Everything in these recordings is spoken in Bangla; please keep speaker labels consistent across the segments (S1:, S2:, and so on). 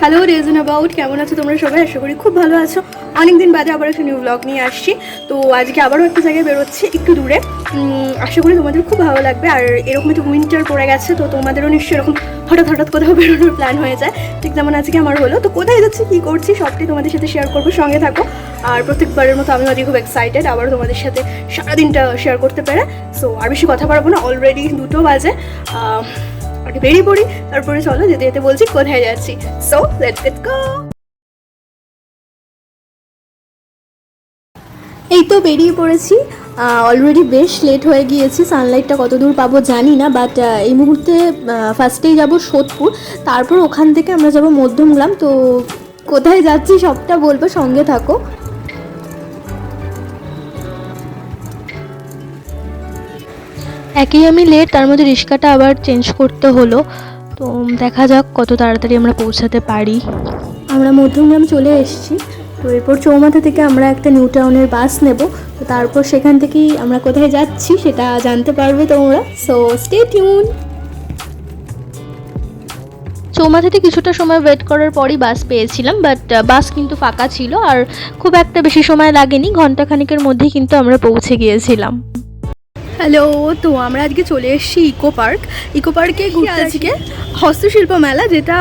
S1: হ্যালো রিজন অ্যাবাউট, কেমন আছো তোমরা সবাই? আশা করি খুব ভালো আছো। অনেকদিন বাদে আবার একটা নিউ ব্লগ নিয়ে আসছি। তো আজকে আবারও একটা জায়গায় বেরোচ্ছি, একটু দূরে। আশা করি তোমাদের খুব ভালো লাগবে। আর এরকম একটু উইন্টার পড়ে গেছে, তো তোমাদেরও নিশ্চয়ই এরকম হঠাৎ হঠাৎ কোথাও বেরোনোর প্ল্যান হয়ে যায়, ঠিক যেমন আজকে আমার হলো। তো কোথায় যাচ্ছি, কী করছি, সবটাই তোমাদের সাথে শেয়ার করবো, সঙ্গে থাকো। আর প্রত্যেকবারের মতো আমি আজকে খুব এক্সাইটেড আবারও তোমাদের সাথে সারাদিনটা শেয়ার করতে পেরে। সো আর বেশি কথা পারবো না, অলরেডি 2টো বাজে। আগে বেরিয়ে পড়ি, তারপরে চলো যেতে যেতে বলছি কোথায় যাচ্ছি। So let's go. এই তো বেরিয়ে পড়েছি। অলরেডি বেশ লেট হয়ে গিয়েছি, সানলাইটটা কত দূর পাবো জানি না, বাট এই মুহূর্তে ফার্স্টেই যাব সোদপুর, তারপর ওখান থেকে আমরা যাব মধ্যমগ্রাম। তো কোথায় যাচ্ছি সবটা বলবো, সঙ্গে থাকো।
S2: একেই আমি লেট, তার মধ্যে রিক্সাটা আবার চেঞ্জ করতে হলো। তো দেখা যাক কত তাড়াতাড়ি আমরা পৌঁছাতে পারি।
S1: আমরা মধ্যমগ্রাম চলে এসেছি। তো এরপর চৌমাথা থেকে আমরা একটা নিউ টাউনের বাস নেব। তো তারপর সেখান থেকেই আমরা কোথায় যাচ্ছি সেটা জানতে পারবে তোমরা। So stay tune.
S2: চৌমাথাতে কিছুটা সময় ওয়েট করার পরই বাস পেয়েছিলাম, বাট বাস কিন্তু ফাঁকা ছিল আর খুব একটা বেশি সময় লাগেনি, ঘন্টাখানিকের মধ্যেই কিন্তু আমরা পৌঁছে গিয়েছিলাম।
S1: হ্যালো, তো আমরা আজকে চলে এসেছি ইকো পার্কে ঘুরতে। আজকে হস্তশিল্প মেলা, যেটা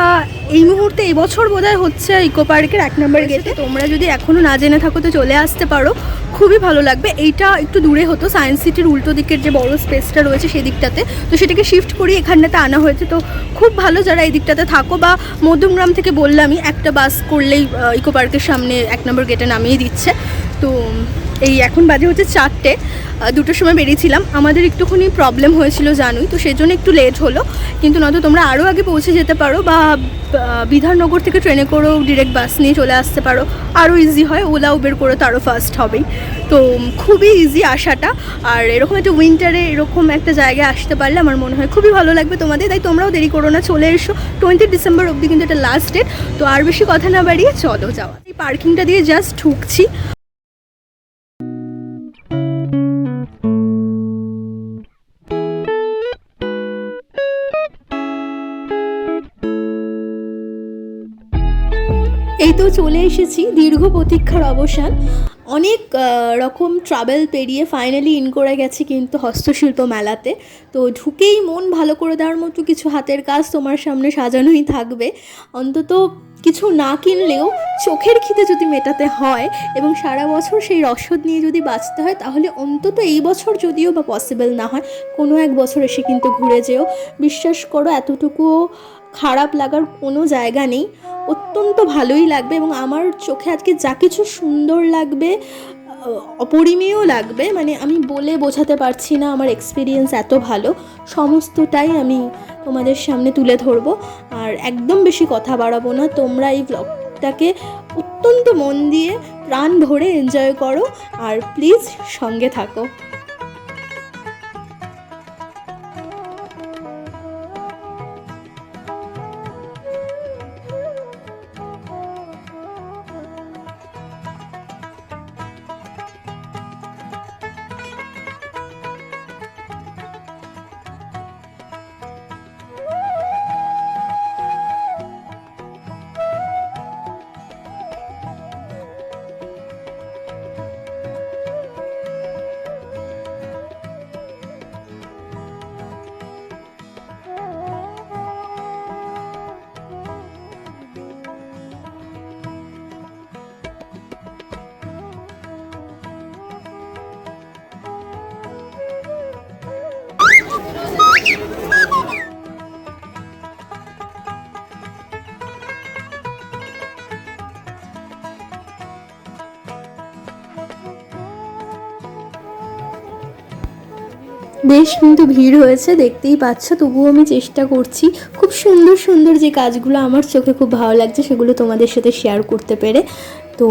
S1: এই মুহূর্তে এবছর বোধহয় হচ্ছে ইকো পার্কের 1 নম্বর গেটে। তোমরা যদি এখনও না জেনে থাকো তো চলে আসতে পারো, খুবই ভালো লাগবে। এইটা একটু দূরে হতো, সায়েন্স সিটির উল্টো দিকের যে বড় স্পেসটা রয়েছে সেদিকটাতে, তো সেটাকে শিফট করিয়ে এখানটাতে আনা হয়েছে। তো খুব ভালো, যারা এই দিকটাতে থাকো বা মধ্যমগ্রাম থেকে বললামই, একটা বাস করলেই ইকো পার্কের সামনে 1 নম্বর গেটে নামিয়ে দিচ্ছে। তো এই এখন বাজে হচ্ছে 4টে, 2টোর সময় বেরিয়েছিলাম। আমাদের একটুখানি প্রবলেম হয়েছিল জানোই, তো সেই জন্য একটু লেট হলো। কিন্তু নয়তো তোমরা আরও আগে পৌঁছে যেতে পারো, বা বিধাননগর থেকে ট্রেনে করেও ডিরেক্ট বাস নিয়ে চলে আসতে পারো, আরও ইজি হয়। ওলা উবের করে তো আরও ফাস্ট হবেই। তো খুবই ইজি আসাটা। আর এরকম একটা উইন্টারে এরকম একটা জায়গায় আসতে পারলে আমার মনে হয় খুবই ভালো লাগবে তোমাদের। তাই তোমরাও দেরি করো না, চলে এসো। 20 ডিসেম্বর অবধি কিন্তু এটা লাস্ট ডেট। তো আর বেশি কথা না বাড়িয়ে চলো যাওয়া। এই পার্কিংটা দিয়ে জাস্ট ঢুকছি। এই তো চলে এসেছি, দীর্ঘ প্রতীক্ষার অবসান। অনেক রকম ট্রাভেল পেরিয়ে ফাইনালি ইন করে গেছি কিন্তু হস্তশিল্প মেলাতে। তো ঢুকেই মন ভালো করে দেওয়ার মতো কিছু হাতের কাজ তোমার সামনে সাজানোই থাকবে। অন্তত কিছু না কিনলেও চোখের খিদে যদি মেটাতে হয় এবং সারা বছর সেই রসদ নিয়ে যদি বাঁচতে হয়, তাহলে অন্তত এই বছর যদিও বা পসিবল না হয়, কোনো এক বছর এসে কিন্তু ঘুরে যেও। বিশ্বাস করো, এতটুকুও খারাপ লাগার কোনো জায়গা নেই। অত্যন্ত ভালোই লাগবে, এবং আমার চোখে আজকে যা কিছু সুন্দর লাগবে, অপরিমেয় লাগবে, মানে আমি বলে বোঝাতে পারছি না। আমার এক্সপিরিয়েন্স এত ভালো, সমস্তটাই আমি তোমাদের সামনে তুলে ধরবো। আর একদম বেশি কথা বাড়াবো না, তোমরা এই ব্লগটাকে অত্যন্ত মন দিয়ে প্রাণ ভরে এনজয় করো, আর প্লিজ সঙ্গে থাকো। বেশ কিন্তু ভিড় হয়েছে, দেখতেই পাচ্ছ। তবুও আমি চেষ্টা করছি খুব সুন্দর সুন্দর যে কাজগুলো আমার চোখে খুব ভালো লাগছে সেগুলো তোমাদের সাথে শেয়ার করতে পেরে। তো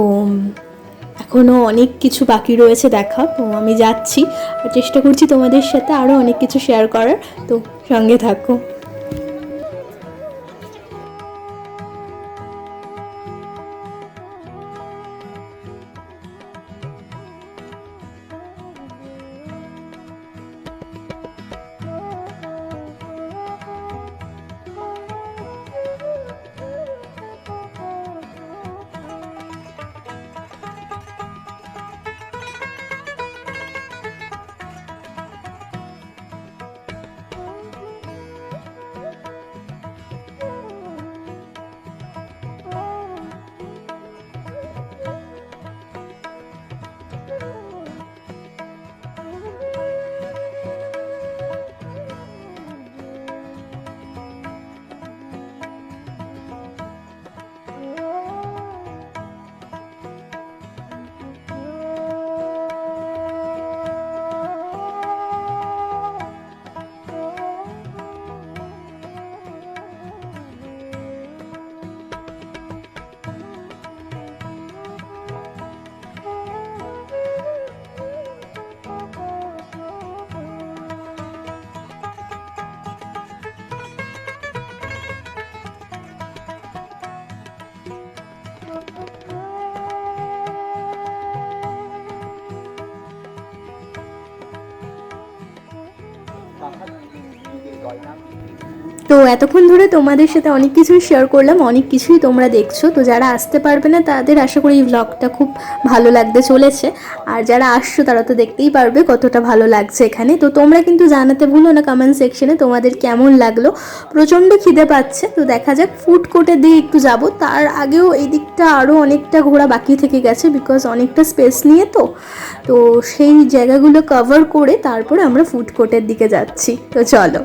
S1: এখনও অনেক কিছু বাকি রয়েছে দেখা, তো আমি যাচ্ছি আর চেষ্টা করছি তোমাদের সাথে আরও অনেক কিছু শেয়ার করার। তো সঙ্গে থাকো। তো এতক্ষণ ধরে তোমাদের সাথে অনেক কিছুই শেয়ার করলাম, অনেক কিছুই তোমরা দেখছো। তো যারা আসতে পারবে না তাদের আশা করি এই ব্লগটা খুব ভালো লাগতে চলেছে, আর যারা আসছো তারা তো দেখতেই পারবে কতটা ভালো লাগছে এখানে। তো তোমরা কিন্তু জানাতে ভুলো না কমেন্ট সেকশনে তোমাদের কেমন লাগলো। প্রচণ্ড খিদে পাচ্ছে, তো দেখা যাক ফুড কোর্টের দিকে একটু যাব। তার আগেও এই দিকটা আরও অনেকটা ঘোরা বাকি থেকে গেছে, বিকজ অনেকটা স্পেস নিয়ে তো সেই জায়গাগুলো কভার করে তারপরে আমরা ফুড কোর্টের দিকে যাচ্ছি। তো চলো।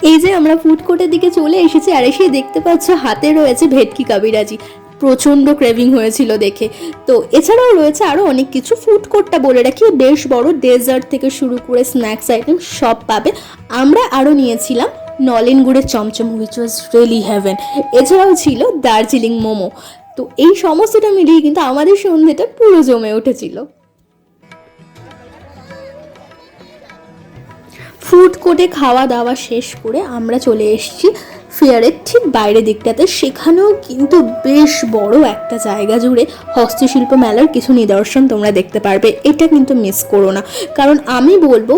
S1: এই যে আমরা ফুড কোর্টের দিকে চলে এসেছি, আর এসে দেখতে পাচ্ছ হাতে রয়েছে ভেটকি কাবিরাজি। প্রচণ্ড ক্রেভিং হয়েছিল দেখে। তো এছাড়াও রয়েছে আরও অনেক কিছু। ফুড কোর্টটা বলে রাখি বেশ বড়, ডেজার্ট থেকে শুরু করে স্ন্যাক্স আইটেম সব পাবে। আমরা আরও নিয়েছিলাম নলেন গুড়ের চমচম, হুইচ ওয়াজ রিয়েলি হেভেন। এছাড়াও ছিল দার্জিলিং মোমো। তো এই সমস্তটা মিলিয়ে কিন্তু আমাদের সন্ধ্যেটা পুরো জমে উঠেছিল। ফুড কোর্টে খাওয়া দাওয়া শেষ করে আমরা চলে এসেছি ফেয়ারের ঠিক বাইরের দিকটাতে। সেখানেও কিন্তু বেশ বড় একটা জায়গা জুড়ে হস্তশিল্প মেলার কিছু নিদর্শন তোমরা দেখতে পারবে। এটা কিন্তু মিস করো না, কারণ আমি বলবো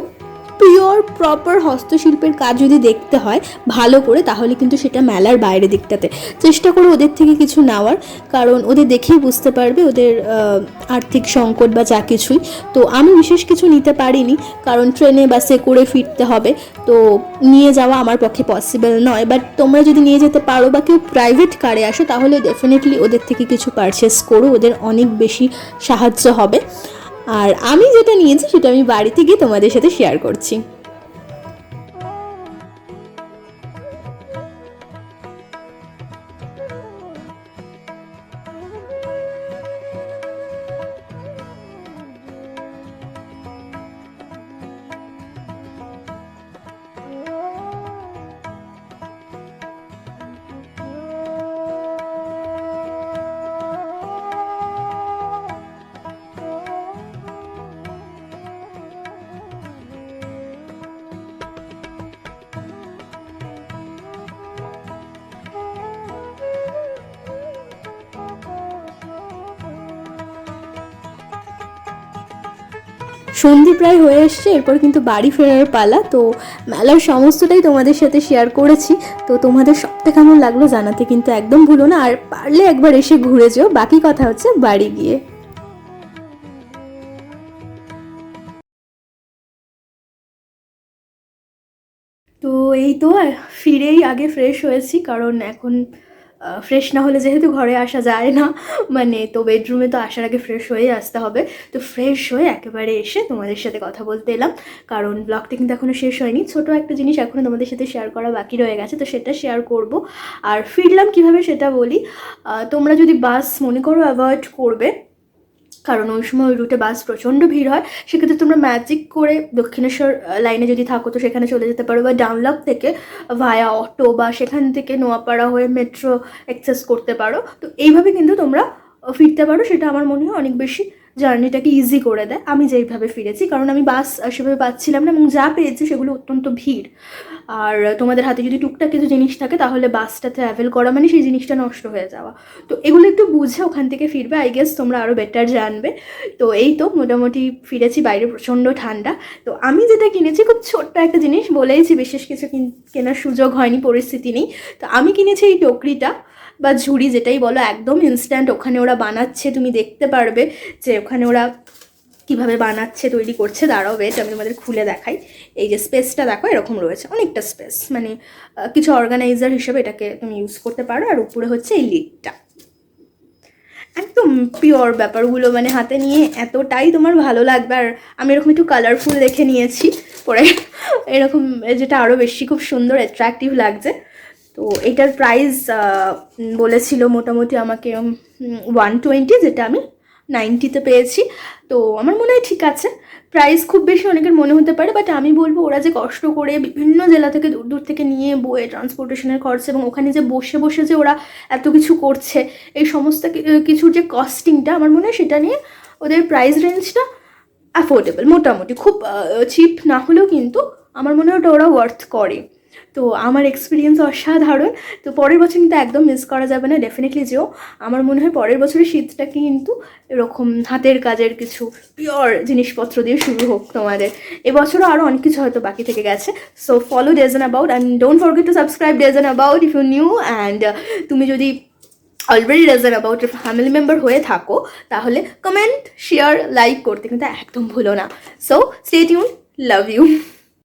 S1: পিওর প্রপার হস্তশিল্পের কাজ যদি দেখতে হয় ভালো করে, তাহলে কিন্তু সেটা মেলার বাইরের দিকটাতে। চেষ্টা করো ওদের থেকে কিছু নেওয়ার, কারণ ওদের দেখেই বুঝতে পারবে ওদের আর্থিক সংকট বা যা কিছুই। তো আমি বিশেষ কিছু নিতে পারিনি, কারণ ট্রেনে বাসে করে ফিরতে হবে, তো নিয়ে যাওয়া আমার পক্ষে পসিবল নয়। বাট তোমরা যদি নিয়ে যেতে পারো বা কেউ প্রাইভেট কারে আসো, তাহলে ডেফিনেটলি ওদের থেকে কিছু পারচেস করো, ওদের অনেক বেশি সাহায্য হবে। আর আমি যেটা নিয়েছি সেটা আমি বাড়িতে গিয়ে তোমাদের সাথে শেয়ার করছি। সন্ধে প্রায় হয়ে এসছে, এরপর কিন্তু বাড়ি ফেরার পালা। তো মেলার সমস্তটাই তোমাদের সাথে শেয়ার করেছি। তো তোমাদের সবটা কেমন লাগলো জানাতে কিন্তু একদম ভুলো না, আর পারলে একবার এসে ঘুরে যেও। বাকি কথা হচ্ছে বাড়ি গিয়ে। তো এই তো ফিরেই আগে ফ্রেশ হয়েছি, কারণ এখন ফ্রেশ না হলে যেহেতু ঘরে আসা যায় না, মানে তো বেডরুমে তো আসার আগে ফ্রেশ হয়ে আসতে হবে। তো ফ্রেশ হয়ে একেবারে এসে তোমাদের সাথে কথা বলতে এলাম, কারণ ব্লগটা কিন্তু এখনও শেষ হয়নি। ছোটো একটা জিনিস এখনও তোমাদের সাথে শেয়ার করা বাকি রয়ে গেছে, তো সেটা শেয়ার করব। আর ফিরলাম কিভাবে সেটা বলি। তোমরা যদি বাস মনে করো অ্যাভয়েড করবে, কারণ ওই সময় ওই রুটে বাস প্রচণ্ড ভিড় হয়, সেক্ষেত্রে তোমরা ম্যাজিক করে দক্ষিণেশ্বর লাইনে যদি থাকো তো সেখানে চলে যেতে পারো, বা ডানলপ থেকে ভায়া অটো বা সেখান থেকে নোয়াপাড়া হয়ে মেট্রো অ্যাক্সেস করতে পারো। তো এইভাবে কিন্তু তোমরা ফিরতে পারো। সেটা আমার মনে হয় অনেক বেশি জার্নিটাকে ইজি করে দেয়। আমি যেইভাবে ফিরেছি, কারণ আমি বাস সেভাবে পাচ্ছিলাম না, এবং যা পেয়েছি সেগুলো অত্যন্ত ভিড়। আর তোমাদের হাতে যদি টুকটাক কিছু জিনিস থাকে, তাহলে বাসটাতে ট্রাভেল করা মানে সেই জিনিসটা নষ্ট হয়ে যাওয়া। তো এগুলো একটু বুঝে ওখান থেকে ফিরবে, আই গেস তোমরা আরও বেটার জানবে। তো এই তো মোটামুটি ফিরেছি, বাইরে প্রচণ্ড ঠান্ডা। তো আমি যেটা কিনেছি খুব ছোট্ট একটা জিনিস, বলেইছি বিশেষ কিছু কেনার সুযোগ হয়নি, পরিস্থিতি নেই। তো আমি কিনেছি এই টকরিটা বা ঝুড়ি যেটাই বলো, একদম ইনস্ট্যান্ট ওখানে ওরা বানাচ্ছে। তুমি দেখতে পারবে যে ওখানে ওরা কীভাবে বানাচ্ছে, তৈরি করছে। দাঁড়াও ওয়েট, আমি তোমাদের খুলে দেখাই। এই যে স্পেসটা দেখো, এরকম রয়েছে, অনেকটা স্পেস, মানে কিছু অর্গানাইজার হিসেবে এটাকে তুমি ইউজ করতে পারো। আর উপরে হচ্ছে এই লিডটা, একদম পিওর ব্যাপারগুলো, মানে হাতে নিয়ে এতটাই তোমার ভালো লাগবে। আর আমি এরকম একটু কালারফুল দেখে নিয়েছি পরে, এরকম যেটা আরও বেশি খুব সুন্দর অ্যাট্রাকটিভ লাগছে। তো এটার প্রাইস বলেছিল মোটামুটি আমাকে 120, যেটা আমি 90-তে পেয়েছি। তো আমার মনে হয় ঠিক আছে, প্রাইস খুব বেশি অনেকের মনে হতে পারে, বাট আমি বলবো ওরা যে কষ্ট করে বিভিন্ন জেলা থেকে দূর দূর থেকে নিয়ে বয়ে, ট্রান্সপোর্টেশনের খরচ, এবং ওখানে যে বসে বসে যে ওরা এত কিছু করছে, এই সমস্ত কিছুর যে কস্টিংটা, আমার মনে হয় সেটা নিয়ে ওদের প্রাইস রেঞ্জটা অ্যাফোর্ডেবল, মোটামুটি খুব চিপ না হলেও কিন্তু আমার মনে হয় ওটা ওরা ওয়ার্থ করে। তো আমার এক্সপিরিয়েন্স অসাধারণ। তো পরের বছর কিন্তু একদম মিস করা যাবে না, ডেফিনেটলি যেও। আমার মনে হয় পরের বছরের শীতটাকে কিন্তু এরকম হাতের কাজের কিছু পিওর জিনিসপত্র দিয়ে শুরু হোক তোমাদের। এবছরও আরও অনেক কিছু হয়তো বাকি থেকে গেছে। So follow Days and About, and don't forget to subscribe Days and About if you new. And তুমি যদি already Days and About family member হয়ে থাকো, তাহলে কমেন্ট, শেয়ার, লাইক করতে কিন্তু একদম ভুলো না। So stay tune, love you.